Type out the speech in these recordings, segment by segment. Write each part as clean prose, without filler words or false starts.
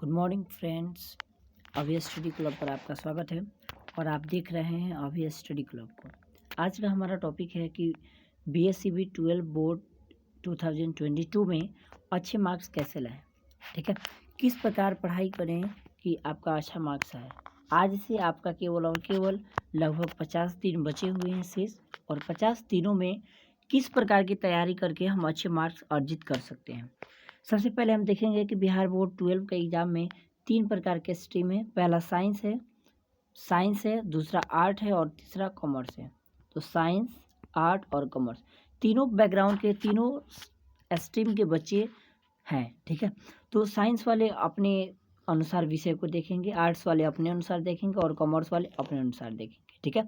Good morning friends. अभी study club पर आपका स्वागत है और आप देख रहे हैं अभी स्टडी क्लब को। आज का हमारा टॉपिक है कि BSCB 12 बोर्ड 2022 में अच्छे मार्क्स कैसे लाएं। ठीक है, किस प्रकार पढ़ाई करें कि आपका अच्छा मार्क्स आए। आज से आपका केवल और केवल लगभग 50 दिन बचे हुए हैं शेष, और 50 दिनों में किस प्रकार की तैयारी करके हम अच्छे मार्क्स अर्जित कर सकते हैं। सबसे पहले हम देखेंगे कि बिहार बोर्ड 12 के एग्ज़ाम में 3 प्रकार के स्ट्रीम है। पहला साइंस है, दूसरा आर्ट है और तीसरा कॉमर्स है। तो साइंस, आर्ट और कॉमर्स तीनों बैकग्राउंड के, तीनों स्ट्रीम के बच्चे हैं। ठीक है, तो साइंस वाले अपने अनुसार विषय को देखेंगे, आर्ट्स वाले अपने अनुसार देखेंगे और कॉमर्स वाले अपने अनुसार देखेंगे। ठीक है,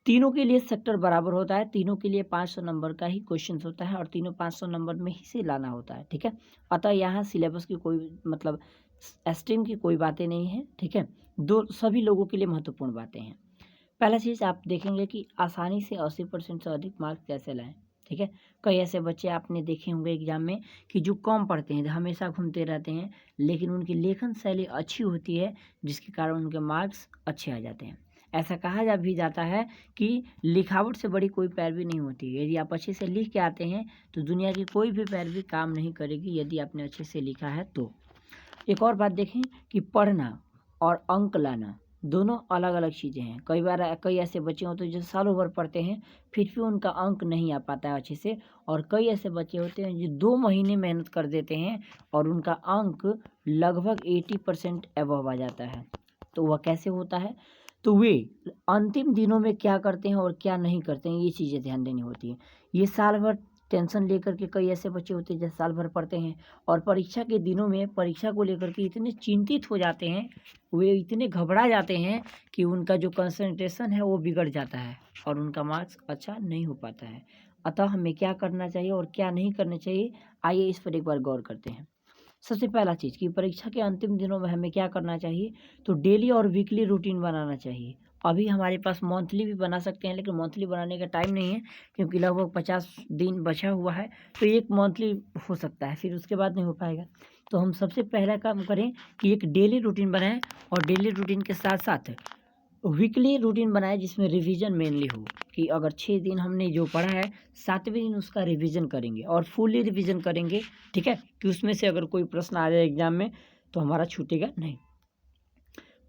तीनों के लिए सेक्टर बराबर होता है, तीनों के लिए 500 नंबर का ही क्वेश्चन होता है और तीनों 500 नंबर में ही से लाना होता है। ठीक है, अतः यहाँ सिलेबस की कोई मतलब स्ट्रीम की कोई बातें नहीं है। ठीक है, दो सभी लोगों के लिए महत्वपूर्ण बातें हैं। पहला चीज़ आप देखेंगे कि आसानी से 80% से अधिक मार्क्स कैसे लाएं। ठीक है, कई ऐसे बच्चे आपने देखे होंगे एग्जाम में कि जो कम पढ़ते हैं, हमेशा घूमते रहते हैं, लेकिन उनकी लेखन शैली अच्छी होती है जिसके कारण उनके मार्क्स अच्छे आ जाते हैं। ऐसा कहा जा भी जाता है कि लिखावट से बड़ी कोई पैरवी नहीं होती। यदि आप अच्छे से लिख के आते हैं तो दुनिया की कोई भी पैरवी काम नहीं करेगी, यदि आपने अच्छे से लिखा है तो। एक और बात देखें कि पढ़ना और अंक लाना दोनों अलग अलग चीज़ें हैं। कई ऐसे बच्चे होते हैं जो सालों भर पढ़ते हैं फिर भी उनका अंक नहीं आ पाता है अच्छे से, और कई ऐसे बच्चे होते हैं जो 2 महीने मेहनत कर देते हैं और उनका अंक लगभग 80% एबव आ जाता है। तो वह कैसे होता है? तो वे अंतिम दिनों में क्या करते हैं और क्या नहीं करते हैं, ये चीज़ें ध्यान देनी होती हैं। ये साल भर टेंशन लेकर के कई ऐसे बच्चे होते हैं जो साल भर पढ़ते हैं और परीक्षा के दिनों में परीक्षा को लेकर के इतने चिंतित हो जाते हैं, वे इतने घबरा जाते हैं कि उनका जो कंसंट्रेशन है वो बिगड़ जाता है और उनका मार्क्स अच्छा नहीं हो पाता है। अतः हमें क्या करना चाहिए और क्या नहीं करना चाहिए, आइए इस पर एक बार गौर करते हैं। सबसे पहला चीज़ कि परीक्षा के अंतिम दिनों में हमें क्या करना चाहिए, तो डेली और वीकली रूटीन बनाना चाहिए। अभी हमारे पास मंथली भी बना सकते हैं, लेकिन मंथली बनाने का टाइम नहीं है क्योंकि लगभग 50 दिन बचा हुआ है, तो एक मंथली हो सकता है, फिर उसके बाद नहीं हो पाएगा। तो हम सबसे पहला काम करें कि एक डेली रूटीन बनाएं और डेली रूटीन के साथ साथ वीकली रूटीन बनाए जिसमें रिवीजन मेनली हो, कि अगर 6 दिन हमने जो पढ़ा है 7वें दिन उसका रिवीजन करेंगे और फुल्ली रिवीजन करेंगे। ठीक है, कि उसमें से अगर कोई प्रश्न आ जाए एग्जाम में तो हमारा छूटेगा नहीं।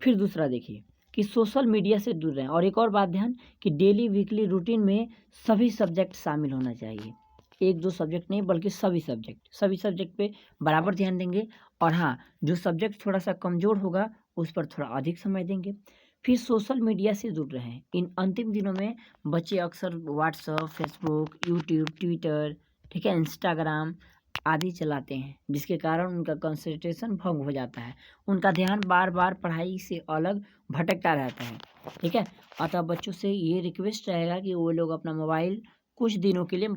फिर दूसरा देखिए कि सोशल मीडिया से दूर रहें, और एक और बात ध्यान कि डेली वीकली रूटीन में सभी सब्जेक्ट शामिल होना चाहिए। 1-2 सब्जेक्ट नहीं बल्कि सभी सब्जेक्ट पे बराबर ध्यान देंगे, और हाँ, जो सब्जेक्ट थोड़ा सा कमज़ोर होगा उस पर थोड़ा अधिक समय देंगे। फिर सोशल मीडिया से दूर रहें। इन अंतिम दिनों में बच्चे अक्सर व्हाट्सअप, फेसबुक, यूट्यूब, ट्विटर, ठीक है, इंस्टाग्राम आदि चलाते हैं, जिसके कारण उनका कंसंट्रेशन भंग हो जाता है, उनका ध्यान बार बार पढ़ाई से अलग भटकता रहता है। ठीक है, अतः बच्चों से ये रिक्वेस्ट रहेगा कि वो लोग अपना मोबाइल कुछ दिनों के लिए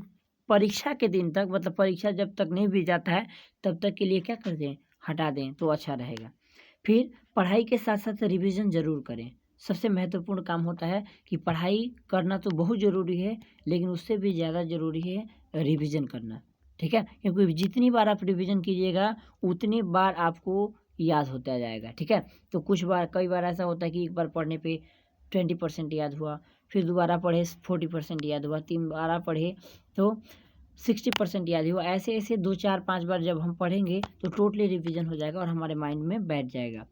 परीक्षा के दिन तक, मतलब परीक्षा जब तक नहीं भी जाता है तब तक के लिए क्या कर दें, हटा दें, तो अच्छा रहेगा। फिर पढ़ाई के साथ साथ रिवीजन ज़रूर करें। सबसे महत्वपूर्ण काम होता है कि पढ़ाई करना तो बहुत ज़रूरी है, लेकिन उससे भी ज़्यादा ज़रूरी है रिवीजन करना। ठीक है, क्योंकि जितनी बार आप रिवीजन कीजिएगा उतनी बार आपको याद होता जाएगा। ठीक है, तो कई बार ऐसा होता है कि एक बार पढ़ने पे 20% याद हुआ, फिर दोबारा पढ़े 40% याद हुआ, 3 बार पढ़े तो 60% याद हुआ। ऐसे ऐसे 2-4-5 बार जब हम पढ़ेंगे तो टोटली रिवीजन हो जाएगा और हमारे माइंड में बैठ जाएगा।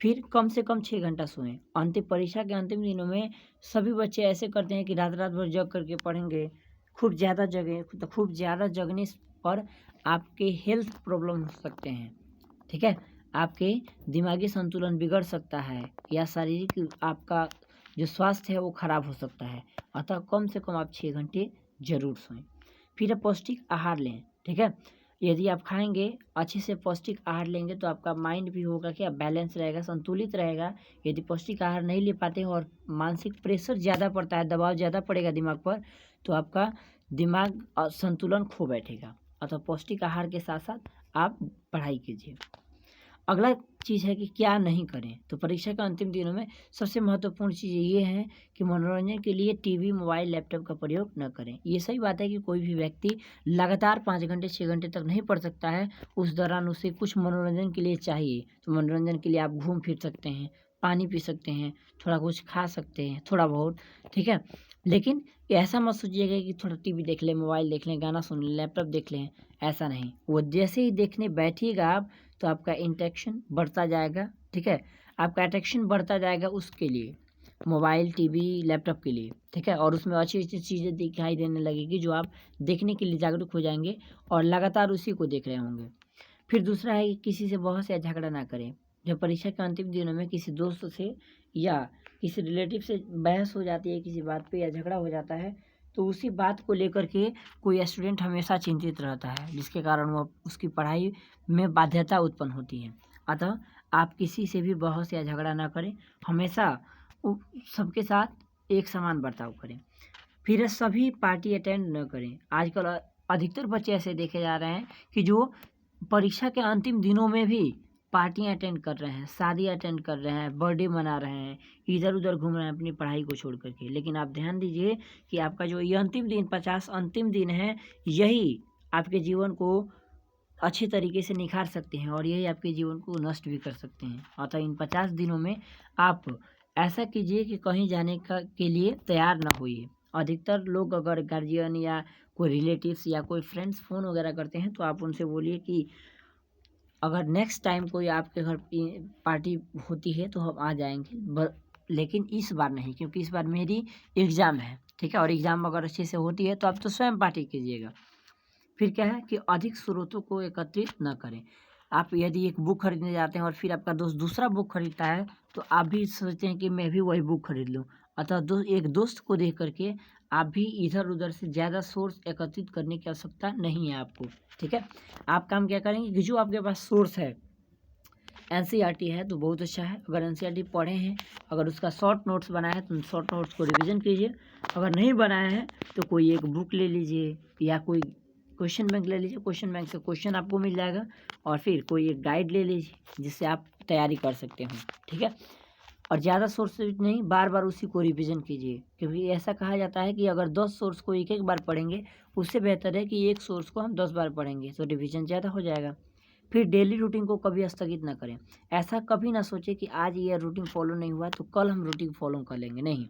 फिर कम से कम 6 घंटा सोएं। अंतिम परीक्षा के अंतिम दिनों में सभी बच्चे ऐसे करते हैं कि रात रात भर जग करके पढ़ेंगे, खूब ज़्यादा जगें, तो खूब ज़्यादा जगने पर आपके हेल्थ प्रॉब्लम हो सकते हैं। ठीक है, आपके दिमागी संतुलन बिगड़ सकता है या शारीरिक आपका जो स्वास्थ्य है वो खराब हो सकता है। अतः कम से कम आप 6 घंटे ज़रूर सोएं। फिर आप पौष्टिक आहार लें। ठीक है, यदि आप खाएंगे अच्छे से पौष्टिक आहार लेंगे तो आपका माइंड भी होगा कि बैलेंस रहेगा, संतुलित रहेगा। यदि पौष्टिक आहार नहीं ले पाते हैं और मानसिक प्रेशर ज़्यादा पड़ता है, दबाव ज़्यादा पड़ेगा दिमाग पर, तो आपका दिमाग संतुलन खो बैठेगा। अतः पौष्टिक आहार के साथ साथ आप पढ़ाई कीजिए। अगला चीज़ है कि क्या नहीं करें। तो परीक्षा के अंतिम दिनों में सबसे महत्वपूर्ण चीज़ ये है कि मनोरंजन के लिए टीवी, मोबाइल, लैपटॉप का प्रयोग न करें। ये सही बात है कि कोई भी व्यक्ति लगातार 5 घंटे 6 घंटे तक नहीं पढ़ सकता है, उस दौरान उसे कुछ मनोरंजन के लिए चाहिए। तो मनोरंजन के लिए आप घूम फिर सकते हैं, पानी पी सकते हैं, थोड़ा कुछ खा सकते हैं, थोड़ा बहुत, ठीक है। लेकिन ऐसा मत सोचिएगा कि थोड़ा टीवी देख लें, मोबाइल देख लें, गाना सुन लें, लैपटॉप देख लें, ऐसा नहीं। वो जैसे ही देखने बैठिएगा आप, तो आपका इंटरेक्शन बढ़ता जाएगा, ठीक है। आपका अट्रैक्शन बढ़ता जाएगा उसके लिए, मोबाइल, टीवी, लैपटॉप के लिए, ठीक है। और उसमें अच्छी-अच्छी चीज़ें दिखाई देने लगेगी जो आप देखने के लिए जागरूक हो जाएँगे और लगातार उसी को देख रहे होंगे। फिर दूसरा है कि किसी से बहस या झगड़ा ना करें। जब परीक्षा के अंतिम दिनों में किसी दोस्त से या किसी रिलेटिव से बहस हो जाती है किसी बात पे या झगड़ा हो जाता है, तो उसी बात को लेकर के कोई स्टूडेंट हमेशा चिंतित रहता है, जिसके कारण वो उसकी पढ़ाई में बाध्यता उत्पन्न होती है। अतः आप किसी से भी बहस या झगड़ा ना करें, हमेशा सबके साथ एक समान बर्ताव करें। फिर सभी पार्टी अटेंड न करें। आजकल अधिकतर बच्चे ऐसे देखे जा रहे हैं कि जो परीक्षा के अंतिम दिनों में भी पार्टियां अटेंड कर रहे हैं, शादी अटेंड कर रहे हैं, बर्थडे मना रहे हैं, इधर-उधर घूम रहे हैं अपनी पढ़ाई को छोड़ कर के। लेकिन आप ध्यान दीजिए कि आपका जो ये अंतिम दिन 50 अंतिम दिन है, यही आपके जीवन को अच्छे तरीके से निखार सकते हैं और यही आपके जीवन को नष्ट भी कर सकते हैं। अतः इन 50 दिनों में आप ऐसा कीजिए कि कहीं जाने के लिए तैयार ना होइए। अधिकतर लोग अगर गार्जियन या कोई रिलेटिव्स या कोई फ्रेंड्स फ़ोन वगैरह करते हैं, तो आप उनसे बोलिए कि अगर नेक्स्ट टाइम कोई आपके घर पार्टी होती है तो हम आ जाएंगे, लेकिन इस बार नहीं, क्योंकि इस बार मेरी एग्ज़ाम है, ठीक है। और एग्ज़ाम अगर अच्छे से होती है तो आप तो स्वयं पार्टी कीजिएगा। फिर क्या है कि अधिक स्रोतों को एकत्रित न करें। आप यदि एक बुक खरीदने जाते हैं और फिर आपका दोस्त दूसरा बुक खरीदता है, तो आप भी सोचते हैं कि मैं भी वही बुक खरीद लूँ। अतः एक दोस्त को देख करके आप भी इधर-उधर से ज़्यादा सोर्स एकत्रित करने की आवश्यकता नहीं है आपको, ठीक है। आप काम क्या करेंगे कि जो आपके पास सोर्स है, एनसीईआरटी है तो बहुत अच्छा है। अगर एनसीईआरटी पढ़े हैं, अगर उसका शॉर्ट नोट्स बनाया है तो शॉर्ट नोट्स को रिवीजन कीजिए। अगर नहीं बनाया है तो कोई एक बुक ले लीजिए या कोई क्वेश्चन बैंक ले लीजिए, क्वेश्चन बैंक से क्वेश्चन आपको मिल जाएगा। और फिर कोई एक गाइड ले लीजिए जिससे आप तैयारी कर सकते हो, ठीक है। और ज़्यादा सोर्स से नहीं, बार बार उसी को रिवीजन कीजिए, क्योंकि ऐसा कहा जाता है कि अगर 10 सोर्स को एक एक बार पढ़ेंगे, उससे बेहतर है कि एक सोर्स को हम 10 बार पढ़ेंगे, तो रिवीजन ज़्यादा हो जाएगा। फिर डेली रूटीन को कभी स्थगित ना करें। ऐसा कभी ना सोचें कि आज ये रूटीन फॉलो नहीं हुआ तो कल हम रूटीन फॉलो कर लेंगे, नहीं,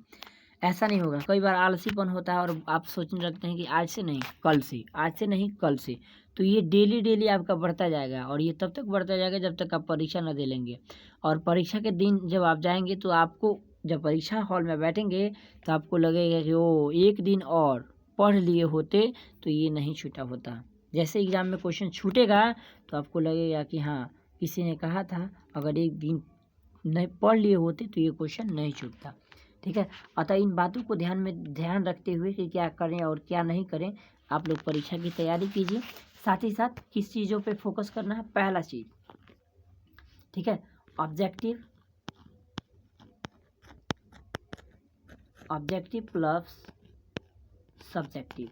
ऐसा नहीं होगा। कई बार आलसीपन होता है और आप सोचने लगते हैं कि आज से नहीं कल से, आज से नहीं कल से। तो ये डेली आपका बढ़ता जाएगा और ये तब तक बढ़ता जाएगा जब तक आप परीक्षा न दे लेंगे। और परीक्षा के दिन जब आप जाएंगे तो आपको, जब परीक्षा हॉल में बैठेंगे तो आपको लगेगा कि ओ एक दिन और पढ़ लिए होते तो ये नहीं छूटा होता। जैसे एग्ज़ाम में क्वेश्चन छूटेगा तो आपको लगेगा कि हाँ, किसी ने कहा था अगर एक दिन नहीं पढ़ लिए होते तो ये क्वेश्चन नहीं छूटता, ठीक है। अतः इन बातों को ध्यान रखते हुए कि क्या करें और क्या नहीं करें, आप लोग परीक्षा की तैयारी कीजिए। साथ ही साथ किस चीज़ों पे फोकस करना है, पहला चीज़, ठीक है, ऑब्जेक्टिव प्लस सब्जेक्टिव,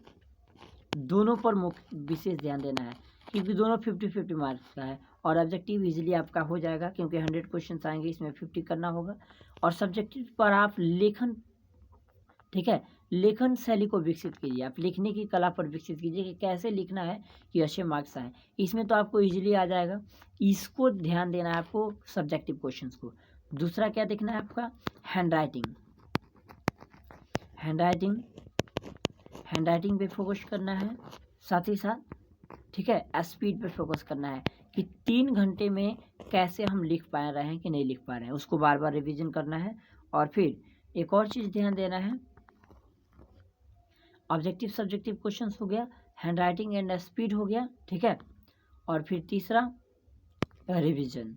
दोनों पर विशेष ध्यान देना है, क्योंकि दोनों 50-50 मार्क्स का है। और ऑब्जेक्टिव इजीली आपका हो जाएगा क्योंकि 100 क्वेश्चन आएंगे, इसमें 50 करना होगा। और सब्जेक्टिव पर आप लेखन, ठीक है, लेखन शैली को विकसित कीजिए, आप लिखने की कला पर विकसित कीजिए कि कैसे लिखना है कि अच्छे मार्क्स आए। इसमें तो आपको इजीली आ जाएगा, इसको ध्यान देना है आपको, सब्जेक्टिव क्वेश्चंस को। दूसरा क्या देखना है आपका, हैंडराइटिंग पे फोकस करना है। साथ ही साथ, ठीक है, स्पीड पे फोकस करना है कि 3 घंटे में कैसे हम लिख पा रहे हैं कि नहीं लिख पा रहे हैं, उसको बार बार रिवीजन करना है। और फिर एक और चीज़ ध्यान देना है, ऑब्जेक्टिव सब्जेक्टिव क्वेश्चंस हो गया, हैंडराइटिंग एंड स्पीड हो गया, ठीक है। और फिर तीसरा रिवीजन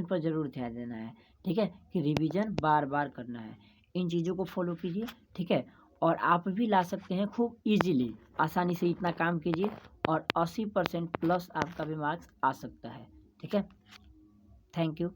पर ज़रूर ध्यान देना है, ठीक है, कि रिवीजन बार बार करना है। इन चीज़ों को फॉलो कीजिए, ठीक है। और आप भी ला सकते हैं खूब इजीली, आसानी से इतना काम कीजिए और 80% प्लस आपका भी मार्क्स आ सकता है, ठीक है। Thank you.